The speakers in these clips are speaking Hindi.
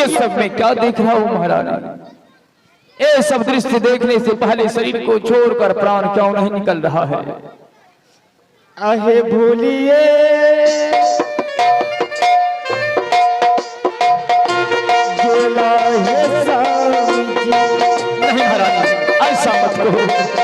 ये सब मैं क्या देख रहा हूँ महारानी? ये सब दृश्य देखने से पहले शरीर को छोड़कर प्राण क्यों नहीं निकल रहा है? आहे भूलिए नहीं महारानी, ऐसा मत कहो।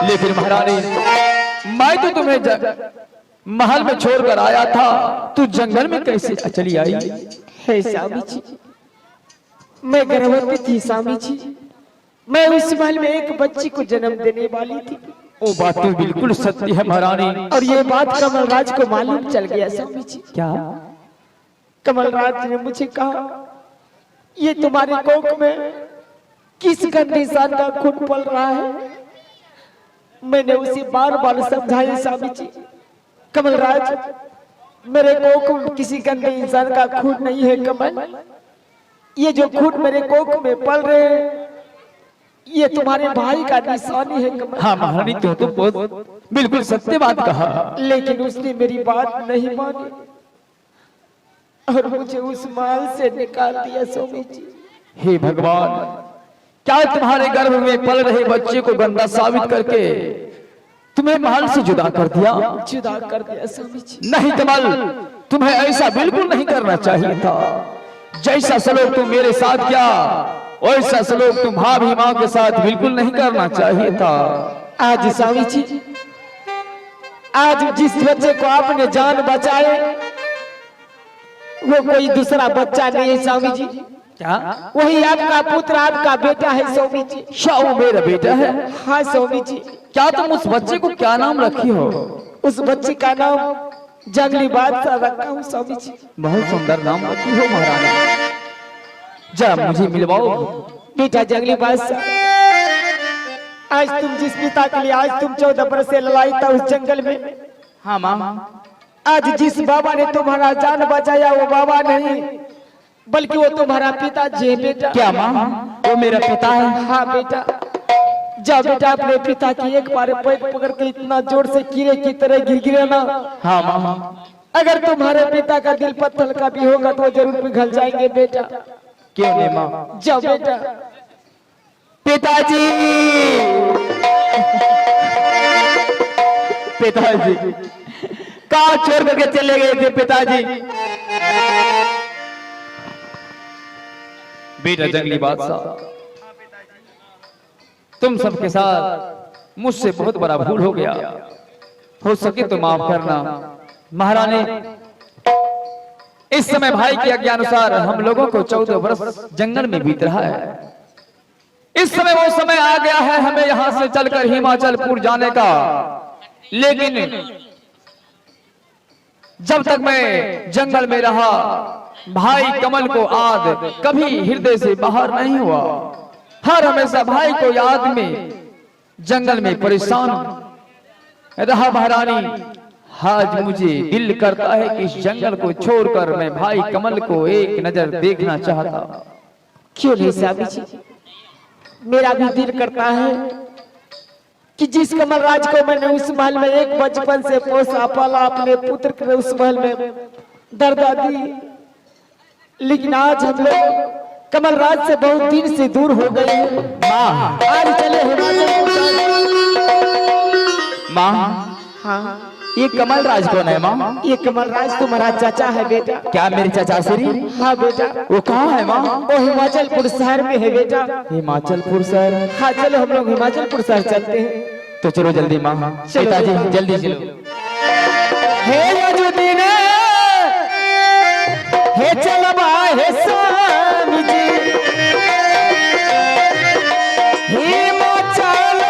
लेकिन महारानी, मैं तो तुम्हें महल में छोड़कर आया था, तू जंगल में कैसे चली आई? हे स्वामी जी, मैं गर्भवती थी स्वामी जी। मैं उस महल में एक बच्ची को जन्म देने वाली थी। वो बात तो बिल्कुल सत्य है महारानी। और ये बात कमलराज को मालूम चल गया स्वामी जी। क्या? कमलराज ने मुझे कहा, ये तुम्हारे कोख में किस गंदे इंसान का खून पल रहा है। मैंने उसे बार बार समझाया स्वामी जी, कमलराज मेरे कोख में किसी गंदे इंसान का खून नहीं है। कमल, ये जो खून मेरे कोख में पल रहे हैं, ये तुम्हारे भाई का निशानी है। कमल, हाँ महारानी, तो बहुत बिल्कुल सत्य बात कहा। लेकिन उसने मेरी बात नहीं मानी और मुझे उस महल से निकाल दिया स्वामी जी। हे भगवान, क्या तुम्हारे गर्भ में पल रहे बच्चे को गंदा साबित करके तुम्हें महल से जुदा कर दिया? जुदा कर दिया स्वामी जी। नहीं कमल, तुम्हें ऐसा बिल्कुल नहीं करना चाहिए था। जैसा सलूक तुम मेरे साथ किया, वैसा सलूक तुम भाभी माँ के साथ बिल्कुल नहीं करना चाहिए था। आज स्वामी जी, आज जिस बच्चे को आपने जान बचाए, वो कोई दूसरा बच्चा नहीं है स्वामी जी। क्या? वही आपका पुत्र, आपका बेटा है स्वामी जी। क्या वो मेरा बेटा है? हाँ स्वामी जी। क्या तुम उस बच्चे को क्या नाम रखी हो? उस बच्चे का नाम जंगली बादशाह रखा हूँ स्वामी जी। बहुत सुंदर नाम रखी हो महारानी। जरा मुझे मिलवाओ। बेटा जंगली बादशाह, आज तुम जिस पिता के लिए आज तुम 14 बरस से लड़ाई था उस जंगल में, हाँ माँ, आज जिस बाबा ने तुम्हारा जान बचाया वो बाबा नहीं बल्कि वो तुम्हारा पिताजी है बेटा। क्या माँ, वो मेरा पिता है? हाँ बेटा, जाओ बेटा अपने पिता की एक बार पैर पकड़ के इतना जोर से कीड़े की तरह गिर ना। हाँ माँ, अगर तुम्हारे पिता का दिल पत्थर का भी होगा तो जरूर पिघल जाएंगे बेटा। क्यों नहीं माँ? जाओ बेटा। पिताजी, पिताजी कहाँ छोड़ करके चले गए थे पिताजी? बेटा जंगली बादशाह, तुम सबके साथ मुझसे बहुत बड़ा भूल हो गया, हो सके तो माफ करना। महारानी, इस समय भाई की आज्ञा अनुसार हम लोगों को 14 वर्ष जंगल में बीत रहा है। इस समय वो समय आ गया है हमें यहां से चलकर हिमाचलपुर जाने का। लेकिन जब तक मैं जंगल में रहा, भाई कमल को आद कभी हृदय से बाहर नहीं हुआ। हर हमेशा भाई को याद में जंगल में परेशान रहा। महारानी, आज मुझे दिल करता है कि इस जंगल को छोड़कर मैं भाई कमल को एक नजर देखना चाहता। क्यों नहीं साहब जी, मेरा भी दिल करता है कि जिस कमलराज को मैंने उस महल में एक बचपन से पोसा पाला, अपने पुत्र के उस महल में दर्दा दी, लेकिन आज हम लोग कमलराज से बहुत दिन से दूर हो गए हैं। माँ आज चले हिमाचल माँ हाँ, ये कमलराज कौन है माँ? ये कमलराज तुम्हारा चाचा है बेटा। क्या मेरे चाचा श्री? हाँ बेटा। वो कहाँ है माँ? वो हिमाचलपुर शहर में है बेटा। हिमाचलपुर शहर। हाँ चलो हम लोग हिमाचलपुर शहर चलते हैं। तो चलो जल्दी माँ। चलो पिताजी बेटा। जल्दी चलो। हे यजुदीन हे चलबा हे स्वामी जी हिमाचल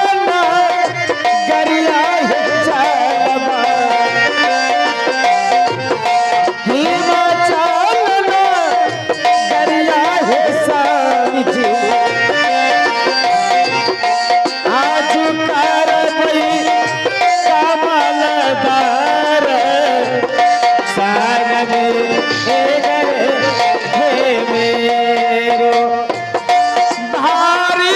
गरिया हे चलबा हिमाचल गरिया हे स्वामी जी आज करबई कमलदार साग में हे मेरो भारी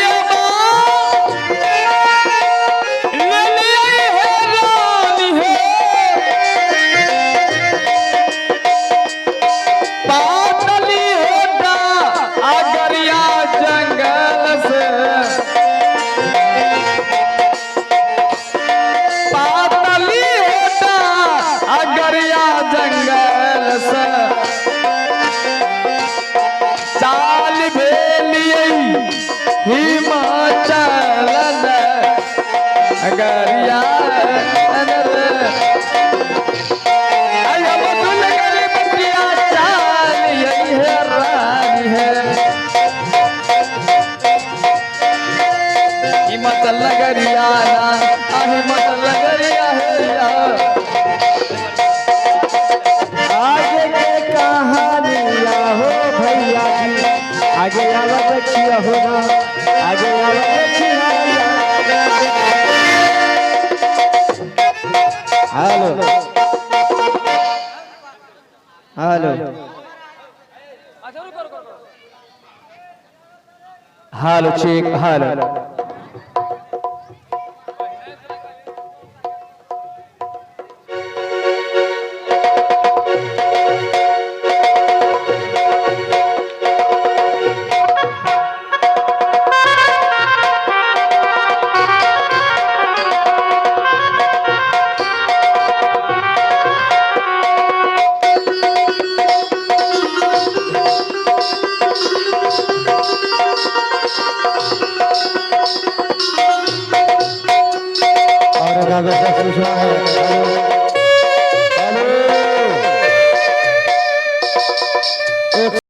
चाल भेलिए हिमाचल अगरिया चाल यही है रानी है हिमाचल नगरिया हिमाचल नगरिया है आगे के कहानिया हो भैया जी आगे आवत रखिया हो ना आगे आवत रखिया hello hello hello check hello